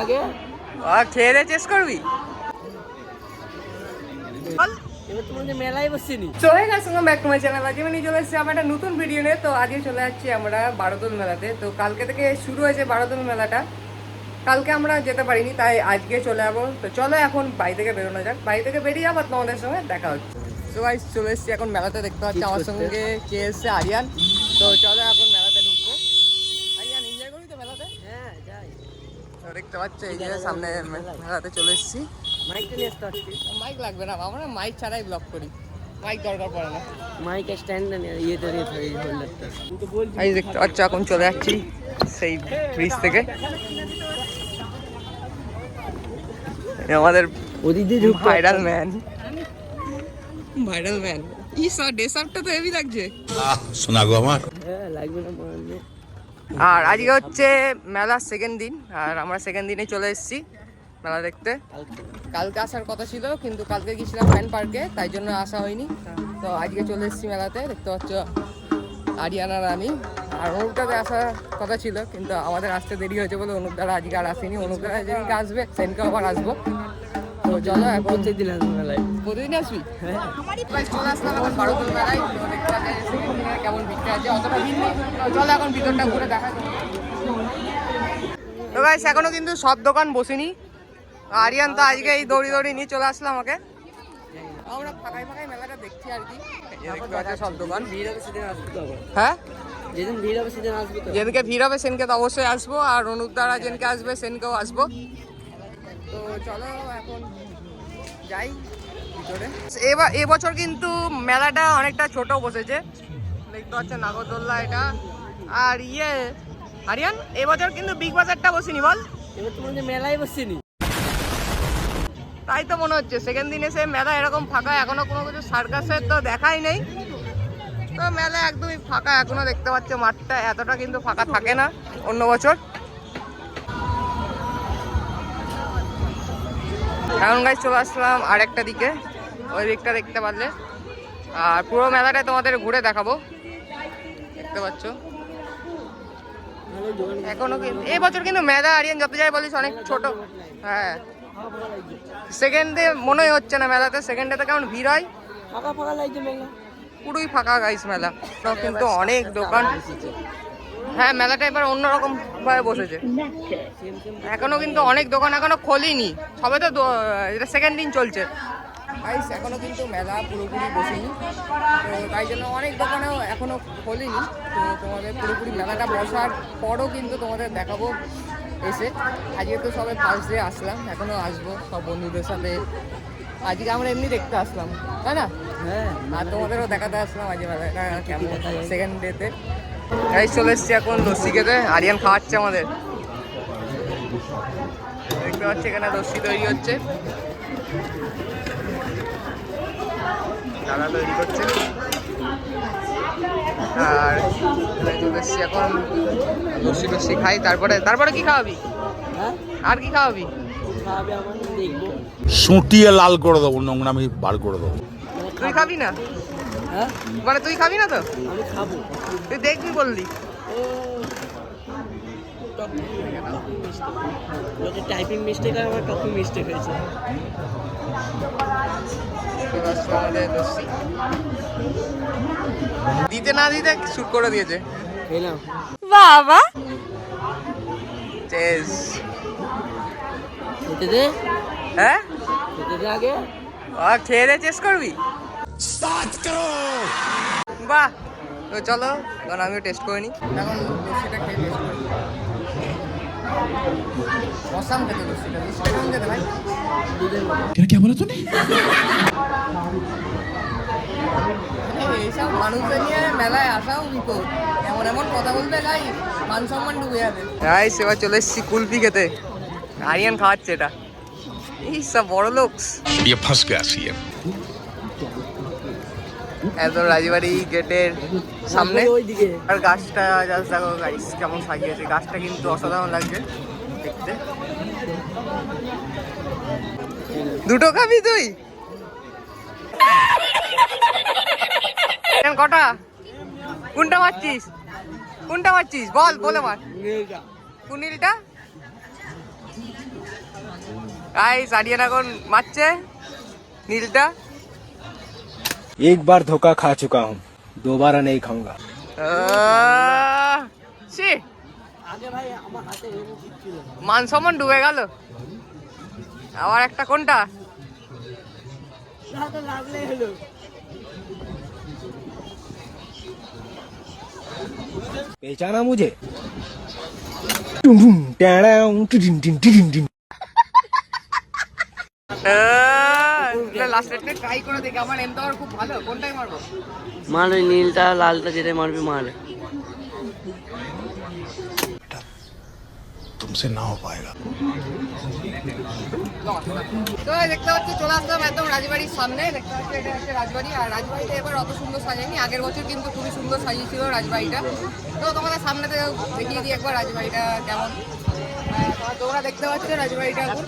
আগে খেয়ে দিয়ে চেস করবি? মেলায় বসিনি। চলে গেছে ব্যাক টু মাই চ্যানেল। আজকে আমি চলে এসেছি আমার একটা নতুন ভিডিও নিয়ে। তো আজকে চলে যাচ্ছি আমরা বারোদোল মেলাতে। তো কালকে থেকে শুরু হয়েছে বারোদোল মেলাটা। কালকে আমরা যেতে পারিনি, তাই আজকে চলে যাবো। তো চলো এখন বাড়ি থেকে বেরোনো যাক। বাড়ি থেকে বেরিয়ে আবার তোমাদের সঙ্গে দেখা হচ্ছে। তো গাইস চলে এসেছি এখন মেলাতে। দেখতে পাচ্ছি আমার সঙ্গে কে এসছে, আরিয়ান। তো চলো এখন মেলাতে ঢুকবো। আরিয়ান এনজয় করবি তো মেলাতে? হ্যাঁ যাই। তো দেখতে পাচ্ছি এই যে সামনে মেলাতে চলে এসেছি। মাইকটা নিয়ে আসতে পারছি। মাইক লাগবে না, আমরা মাইক ছাড়াই ব্লগ করি, মাইক দরকার পড়ে না। মাইক স্ট্যান্ড নিয়ে ইয়েতে নিয়ে থাকি হোল্ডারটা। এই দেখতে পাচ্ছ এখন চলে যাচ্ছি সেই ব্রিজ থেকে। আমাদের ভাইরাল ম্যান, ভাইরাল ম্যান। ই স্যার ডেসার্টটা তো হেভি লাগছে। শোনা গো আমার। হ্যাঁ লাগবে না মানে। আর আজকে হচ্ছে মেলার সেকেন্ড দিন, আর আমরা সেকেন্ড দিনে চলে এসেছি মেলা দেখতে। কালকে আসার কথা ছিল, কিন্তু কালকে গেছিলাম ফ্যান পার্কে, তাই জন্য আসা হয়নি। তো আজকে চলে এসেছি মেলাতে। দেখতে পাচ্ছ আরিয়ান আর আমি। আর অনুপদাতে আসার কথা ছিল, কিন্তু আমাদের আসতে দেরি হয়েছে বলে অনুপদারা আজকে আর আসেনি। অনুপদারা যেদিনকে আসবে সেদিনকে আবার আসবো। তো চলো এখন প্রত্যেকদিন আসবো মেলায়। প্রতিদিন আসবি? হ্যাঁ চলে আসলাম এখন বারোদোল মেলায়। তো দেখতে পাচ্ছি সেকেন্ড দিনে কেমন ভিড়টা আছে, অতটা ভিড় নেই। তো চলো এখন ভিতরটা ঘুরে দেখা যাবে। তো গাইস এখনো কিন্তু সব দোকান বসেনি। আরিয়ান তো আজকে এই দৌড়ি দৌড়ি নিয়ে চলে আসলাম আমাকে। আমরা ফাঁকাই ফাঁকাই মেলাটা দেখছি আর কি। দেখতে পাচ্ছি সব দোকান। ভিড় হবে সেদিন আসবো তো আবার। হ্যাঁ যেদিন ভিড় হবে সেদিন আসবো তো। যেদিনকে ভিড় হবে সেদিনকে তো অবশ্যই আসবো, আর অনুপদারা যেদিনকে আসবে সেদিনকেও আসবো। তো চলো এখন যাই ভিতরে। এবছর কিন্তু মেলাটা অনেকটা ছোট বসেছে। দেখতে পাচ্ছ নাগরদোল্লা এটা। আর আরিয়ান এবছর কিন্তু বিগ বাজারটা বসেনি বল? এবার তোমার মেলায় বসিনি। তাই তো মনে হচ্ছে। সেকেন্ড দিনে সে মেলা এরকম ফাঁকা, এখনো কোনো কিছু সার্কাসের তো দেখাই নেই। তো মেলা একদমই ফাঁকা এখনো। দেখতে পাচ্ছ মাঠটা এতটা কিন্তু ফাঁকা থাকে না অন্য বছর। এখন গাইস চলে আসলাম আর একটা দিকে, ওই দিকটা দেখতে পারলে। আর পুরো মেলাটা তোমাদের ঘুরে দেখাবো। দেখতে পাচ্ছ এখনো এই বছর কিন্তু মেলা আরিয়ান যত যাই বলিস অনেক ছোট। হ্যাঁ সেকেন্ডে মনে হচ্ছে না মেলাতে, সেকেন্ডে তো কেমন ভিড় হয়। ফাঁকা ফাঁকা লাগছে মেলা, পুরোই ফাঁকা গাইস মেলা। কিন্তু অনেক দোকান। হ্যাঁ মেলাটা এবার অন্যরকম ভাবে বসেছে। এখনো কিন্তু অনেক দোকান এখনো খোলেনি, সবে তো এটা সেকেন্ড দিন চলছে গাইস। এখনো কিন্তু মেলা পুরোপুরি বসেনি, তো তাই জন্য অনেক দোকানেও এখনো খোলেনি। তো তোমাদের পুরোপুরি মেলাটা বসার পরও কিন্তু তোমাদের দেখাবো এসে। আজকে তো সবে ফার্স্ট ডে আসলাম, এখনো আসবো সব বন্ধুদের সাথে। আজকে আমরা এমনি দেখতে আসলাম তাই না? হ্যাঁ আর তোমাদেরও দেখাতে আসলাম আজকে মেলাটা কেমন সেকেন্ড ডেতে। এই চলে এসছি এখন লস্যি খেতে। আরিয়ান খাওয়াচ্ছে আমাদের। দেখতে পাচ্ছি এখানে লস্যি তৈরি হচ্ছে, দাদা তৈরি করছে। আর চলে এসছি এখন লস্যি টস্যি খাই। তারপরে কি খাওয়াবি? হ্যাঁ আর কি খাওয়াবি? খাবে আমার দেখবো। সুটিয়ে লাল করে দেবো, নোংরামি বার করে দেবো। তুই খাবি না? হ্যাঁ মানে তুই খাবি না তো? আমি খাবো। তুই দেখবি বললি। লোকে টাইপিং মিস্টেক আর আমার টপিং মিস্টেক হয়েছে। দিতে না দিতে শুট করে দিয়েছে। খেলাম বাবা চেস। খেতে দে, হ্যাঁ খেতে দে আগে। আর খেয়ে দিয়ে চেস করবি? বাহ। তো চলো এখন আমিও টেস্ট করে নিই। এখন লস্যিটা খেয়ে টেস্ট করি। অসাম খেতে লস্যিটা। লস্যিটা কেমন খেতে ভাই? क्या बोला तूने? এইসব মানুষদের নিয়ে মেলায় আসাও বিপদ। এমন এমন কথা বলতে গাই মান সম্মান ডুবে যাবে। গাইস এবার চলে এসেছি কুলফি খেতে। আরিয়ান খাওয়াচ্ছে এটা। এই সব বড় লোক। ये फंस गया सीएम। একদম রাজবাড়ি গেটের সামনে। ওইদিকে আর গাছটা জাস্ট দেখো গাইস কেমন সাজিয়েছে। গাছটা কিন্তু অসাধারণ লাগছে দেখতে। দুটো খাবি তুই? কটা? কোনটা মারছিস? কোনটা মারছিস বল, বলে মার। কোন নীলটা? গাইস আরিয়ান এখন মারছে নীলটা। एक बार धोखा खा चुका हूँ, दोबारा नहीं खाऊंगा। ছি, আগে ভাই আমার হাতে এরকম ঠিক ছিল না। মান সম্মান ডুবে গেল। আবার একটা কোনটা? হাতে লাগলেই হলো। पहचाना मुझे? टुम टुम टैडाउं, टिडिन टिन टिडिन टिन। লাস্ট রেটটা ট্রাই করে দেখি। আমার এম তো খুব ভালো। কোনটাই মারবো? মার ওই নীলটা লালটা যেটা মারবি মার। तुमसे ना हो पाएगा। তো দেখতে পাচ্ছি চলে আসলাম একদম রাজবাড়ির সামনে। দেখতে পাচ্ছি এটা হচ্ছে রাজবাড়ি। আর রাজবাড়িটা এবার অত সুন্দর সাজায়নি, আগের বছর কিন্তু খুবই সুন্দর সাজিয়েছিল রাজবাড়িটা। তো তোমাদের সামনে থেকে দেখিয়ে দিই একবার রাজবাড়িটা কেমন। তোমরা দেখতে পাচ্ছ রাজবাড়িটা এখন।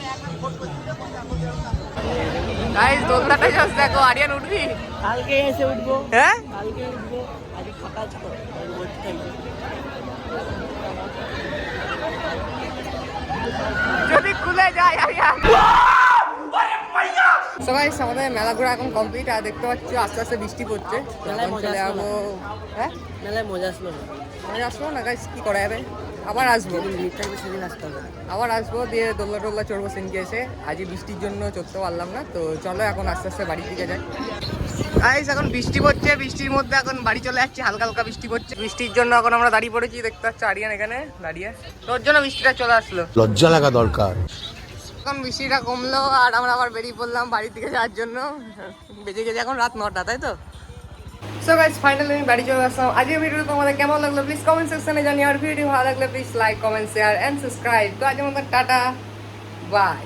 গাইস দোলনাটা জাস্ট দেখো। আরিয়ান উঠবি? কালকে এসে উঠবো। হ্যাঁ কালকে উঠবো। আজ ফাঁকা আছে তো। বসে থাকবো। যদি খুলে যায় আরিয়ান। সবাই আমাদের মেলা ঘোরা এখন কমপ্লিট। আর দেখতে পাচ্ছ আস্তে আস্তে বৃষ্টি পড়ছে। মেলায় এখন মজা চলে আসলো যাবো। হ্যাঁ মেলায় মজা আসলো না। আমি আসবো না গাইস, কি করা যাবে। আবার আসবো, যেদিন ভিড় থাকবে সেদিন আসতে হবে। আবার আসবো দিয়ে দোল্লা টোল্লা চড়বো সিনকে এসে। আজই বৃষ্টির জন্য চড়তে পারলাম না, তো চলো এখন আস্তে আস্তে বাড়ির দিকে যাই। গাইস এখন বৃষ্টি পড়ছে, বৃষ্টির মধ্যে এখন বাড়ি চলে যাচ্ছি। হালকা হালকা বৃষ্টি পড়ছে, বৃষ্টির জন্য এখন আমরা দাঁড়িয়ে পড়েছি। দেখতে পাচ্ছ আরিয়ান এখানে দাঁড়িয়ে, তোর জন্য বৃষ্টিটা চলে আসলো। লজ্জা লাগা দরকার। এখন বৃষ্টিটা কমলো আর আমরা আবার বেরিয়ে পড়লাম বাড়ির দিকে যাওয়ার জন্য। বেজে গেছে এখন রাত 9টা, তাই তো? সো গাইস ফাইনালি আমি বাড়ি চলে আসলাম। আজকের ভিডিওটা তোমাদের কেমন লাগলো প্লিজ কমেন্ট সেকশনে জানিও। আর ভিডিও ভালো লাগলে please like comment share and subscribe. তো আজকের মতো টাটা বাই।